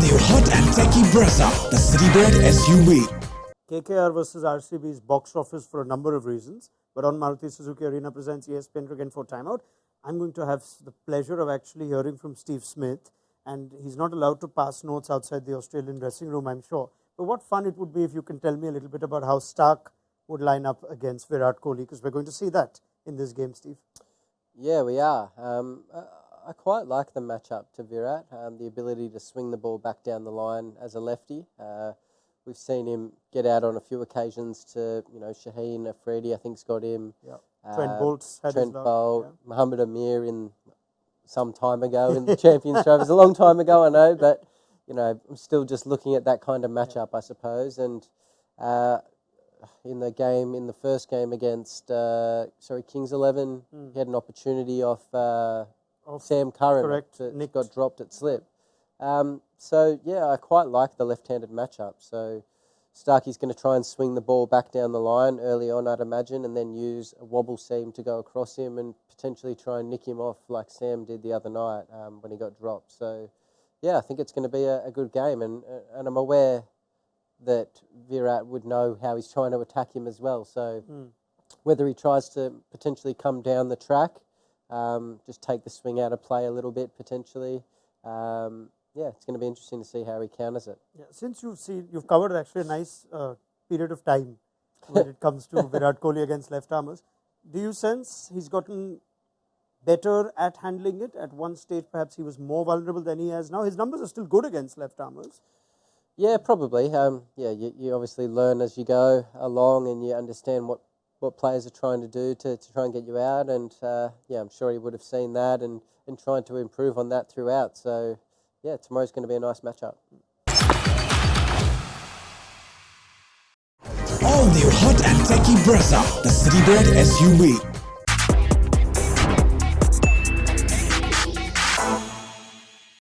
new hot and techie Brezza, the Citybird SUV. KKR versus RCB is box office for a number of reasons, but on Maruti Suzuki Arena presents ESPN again for timeout. I'm going to have the pleasure of actually hearing from Steve Smith, and he's not allowed to pass notes outside the Australian dressing room, I'm sure. But what fun it would be if you can tell me a little bit about how Stark would line up against Virat Kohli, because we're going to see that in this game, Steve. Yeah, we are. I quite like the matchup to Virat, the ability to swing the ball back down the line as a lefty. We've seen him get out on a few occasions to, Shaheen Afridi, I think, has got him. Yeah. Trent Bolt's had Trent his luck. Bolt, Yeah. Mohammed Amir in some time ago in the Champions Trophy. It was a long time ago, I know, but, I'm still just looking at that kind of matchup, I suppose. And in the first game against, Kings 11, he had an opportunity off Sam Curran that got dropped at slip. I quite like the left-handed matchup. So Starkey's going to try and swing the ball back down the line early on, I'd imagine, and then use a wobble seam to go across him and potentially try and nick him off like Sam did the other night when he got dropped. So, I think it's going to be a good game, and I'm aware that Virat would know how he's trying to attack him as well. So whether he tries to potentially come down the track, just take the swing out of play a little bit potentially. It's going to be interesting to see how he counters it. Yeah, since you've covered actually a nice period of time when it comes to Virat Kohli against left-armers. Do you sense he's gotten better at handling it? At one stage, perhaps he was more vulnerable than he is now. His numbers are still good against left-armers. Yeah, probably. You obviously learn as you go along, and you understand what players are trying to do to try and get you out. And I'm sure he would have seen that and trying to improve on that throughout. So, tomorrow's going to be a nice matchup. All new hot and techie Brezza, the Citybird SUV.